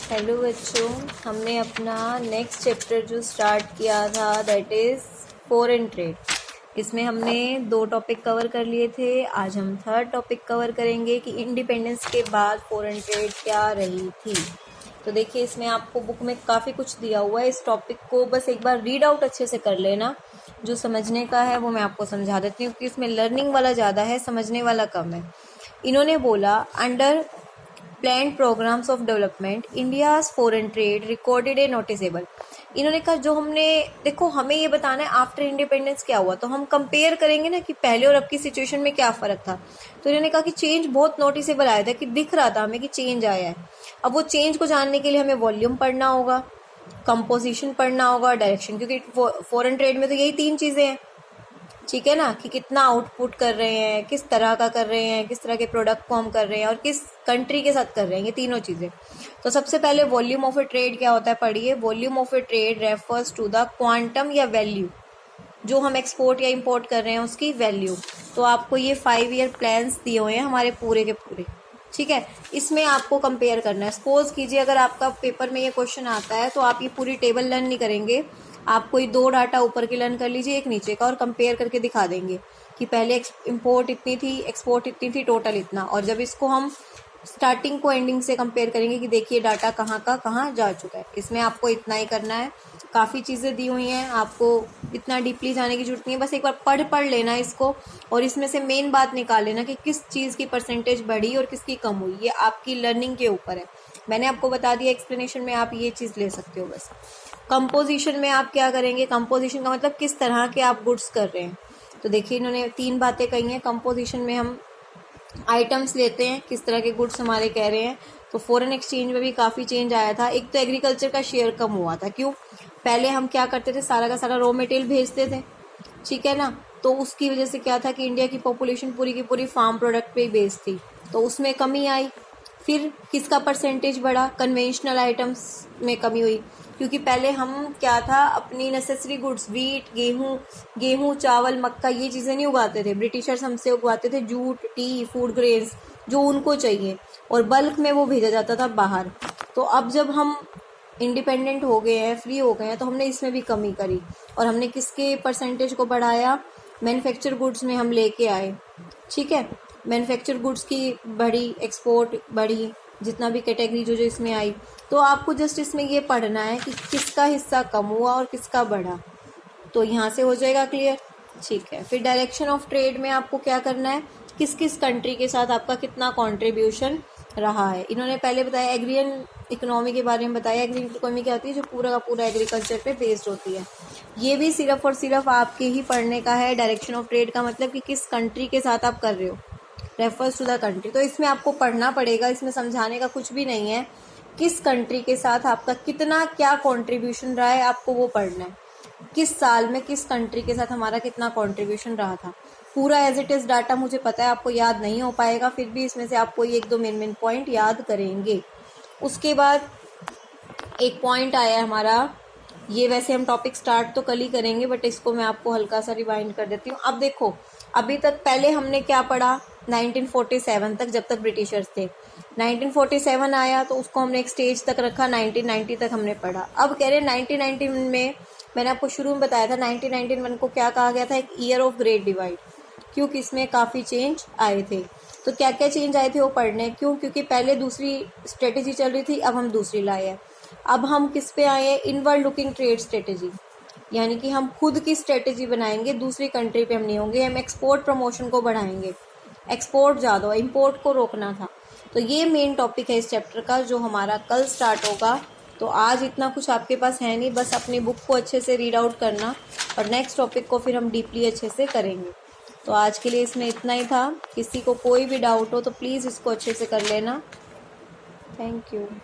Hello बच्चों, हमने अपना नेक्स्ट चैप्टर जो स्टार्ट किया था दैट इज़ फॉरेन ट्रेड। इसमें हमने 2 टॉपिक कवर कर लिए थे। आज हम 3rd टॉपिक कवर करेंगे कि इंडिपेंडेंस के बाद फॉरेन ट्रेड क्या रही थी। तो देखिए, इसमें आपको बुक में काफ़ी कुछ दिया हुआ है। इस टॉपिक को बस एक बार रीड आउट अच्छे से कर लेना। जो समझने का है वो मैं आपको समझा देती हूँ, क्योंकि इसमें लर्निंग वाला ज़्यादा है, समझने वाला कम है। इन्होंने बोला under planned programmes of development India's foreign trade recorded a noticeable. इन्होंने कहा जो हमने देखो, हमें ये बताना है आफ्टर इंडिपेंडेंस क्या हुआ, तो हम कंपेयर करेंगे ना कि पहले और अब की सिचुएशन में क्या फ़र्क था। तो इन्होंने कहा कि चेंज बहुत नोटिसेबल आया था, कि दिख रहा था हमें कि चेंज आया है। अब वो चेंज को जानने के लिए हमें वॉल्यूम पढ़ना होगा, कंपोजिशन पढ़ना होगा, डायरेक्शन, क्योंकि फॉरेन ट्रेड में तो यही 3 चीज़ें हैं, ठीक है ना, कि कितना आउटपुट कर रहे हैं, किस तरह का कर रहे हैं, किस तरह के प्रोडक्ट को हम कर रहे हैं और किस कंट्री के साथ कर रहे हैं, ये तीनों चीज़ें। तो सबसे पहले वॉल्यूम ऑफ ए ट्रेड क्या होता है पढ़िए। Volume of a trade refers to the quantum या वैल्यू, जो हम एक्सपोर्ट या इंपोर्ट कर रहे हैं उसकी वैल्यू। तो आपको ये 5 ईयर प्लान्स दिए हुए हैं हमारे पूरे के पूरे, ठीक है। इसमें आपको कंपेयर करना है। सपोज कीजिए अगर आपका पेपर में ये क्वेश्चन आता है तो आप ये पूरी टेबल लर्न नहीं करेंगे, आप कोई 2 डाटा ऊपर की लर्न कर लीजिए, एक नीचे का, और कंपेयर करके दिखा देंगे कि पहले इंपोर्ट इतनी थी, एक्सपोर्ट इतनी थी, टोटल इतना। और जब इसको हम स्टार्टिंग को एंडिंग से कंपेयर करेंगे कि देखिए डाटा कहाँ का कहाँ जा चुका है। इसमें आपको इतना ही करना है। काफ़ी चीज़ें दी हुई हैं, आपको इतना डीपली जाने की जरूरत नहीं है, बस एक बार पढ़ लेना इसको, और इसमें से मेन बात निकाल लेना कि किस चीज़ की परसेंटेज बढ़ी और किसकी कम हुई। ये आपकी लर्निंग के ऊपर है। मैंने आपको बता दिया एक्सप्लेनेशन में, आप ये चीज़ ले सकते हो बस। कंपोजिशन में आप क्या करेंगे, कंपोजिशन का मतलब किस तरह के आप गुड्स कर रहे हैं। तो देखिए, इन्होंने 3 बातें कही हैं। कंपोजिशन में हम आइटम्स लेते हैं, किस तरह के गुड्स हमारे कह रहे हैं। तो फॉरेन एक्सचेंज में भी काफ़ी चेंज आया था। एक तो एग्रीकल्चर का शेयर कम हुआ था। क्यों? पहले हम क्या करते थे, सारा का सारा रॉ मटेरियल भेजते थे, ठीक है ना। तो उसकी वजह से क्या था कि इंडिया की पॉपुलेशन पूरी की पूरी फार्म प्रोडक्ट पे ही बेस्ड थी, तो उसमें कमी आई। फिर किसका परसेंटेज बढ़ा, कन्वेंशनल आइटम्स में कमी हुई, क्योंकि पहले हम क्या था, अपनी नेसेसरी गुड्स वीट, गेहूँ, चावल, मक्का, ये चीज़ें नहीं उगाते थे। ब्रिटिशर्स हमसे उगवाते थे जूट, टी, फूड ग्रेन्स, जो उनको चाहिए, और बल्क में वो भेजा जाता था बाहर। तो अब जब हम इंडिपेंडेंट हो गए हैं, फ्री हो गए हैं, तो हमने इसमें भी कमी करी, और हमने किसके परसेंटेज को बढ़ाया, मैन्युफैक्चर गुड्स में हम लेके आए, ठीक है। मैन्युफैक्चर गुड्स की बढ़ी, एक्सपोर्ट बढ़ी, जितना भी कैटेगरी जो इसमें आई। तो आपको जस्ट इसमें ये पढ़ना है कि किसका हिस्सा कम हुआ और किसका बढ़ा, तो यहाँ से हो जाएगा क्लियर, ठीक है। फिर डायरेक्शन ऑफ ट्रेड में आपको क्या करना है, किस किस कंट्री के साथ आपका कितना कंट्रीब्यूशन रहा है। इन्होंने पहले बताया एग्रियन इकोनॉमी के बारे में बताया। एग्रियन इकोनॉमी क्या होती है, जो पूरा का पूरा एग्रीकल्चर पे बेस्ड होती है। ये भी सिर्फ और सिर्फ आपके ही पढ़ने का है। डायरेक्शन ऑफ ट्रेड का मतलब कि किस कंट्री के साथ आप कर रहे हो, रेफर्स टू द कंट्री। तो इसमें आपको पढ़ना पड़ेगा, इसमें समझाने का कुछ भी नहीं है। किस कंट्री के साथ आपका कितना क्या कंट्रीब्यूशन रहा है, आपको वो पढ़ना है। किस साल में किस कंट्री के साथ हमारा कितना कंट्रीब्यूशन रहा था। पूरा एज इट इज़ डाटा मुझे पता है आपको याद नहीं हो पाएगा, फिर भी इसमें से आपको 1-2 मेन पॉइंट याद करेंगे। उसके बाद एक पॉइंट आया हमारा, ये वैसे हम टॉपिक स्टार्ट तो कल ही करेंगे, बट इसको मैं आपको हल्का सा रिवाइंड कर देती हूँ। अब देखो, अभी तक पहले हमने क्या पढ़ा, 1947 तक, जब तक ब्रिटिशर्स थे। 1947 आया तो उसको हमने एक स्टेज तक रखा, 1990 तक हमने पढ़ा। अब कह रहे हैं 1990 में, मैंने आपको शुरू में बताया था 1991 को क्या कहा गया था, एक ईयर ऑफ ग्रेट डिवाइड, क्योंकि इसमें काफ़ी चेंज आए थे। तो क्या क्या चेंज आए थे वो पढ़ने, क्यों? क्योंकि पहले दूसरी स्ट्रेटेजी चल रही थी, अब हम दूसरी लाए हैं। अब हम किस पे आए हैं, इनवर्ड लुकिंग ट्रेड स्ट्रेटेजी, यानी कि हम खुद की स्ट्रेटेजी बनाएंगे, दूसरी कंट्री पे हम नहीं होंगे। हम एक्सपोर्ट प्रमोशन को बढ़ाएंगे, एक्सपोर्ट ज़्यादा, इंपोर्ट को रोकना था। तो ये मेन टॉपिक है इस चैप्टर का, जो हमारा कल स्टार्ट होगा। तो आज इतना कुछ आपके पास है नहीं, बस अपनी बुक को अच्छे से रीड आउट करना, और नेक्स्ट टॉपिक को फिर हम डीपली अच्छे से करेंगे। तो आज के लिए इसमें इतना ही था। किसी को कोई भी डाउट हो तो प्लीज़ इसको अच्छे से कर लेना। Thank you.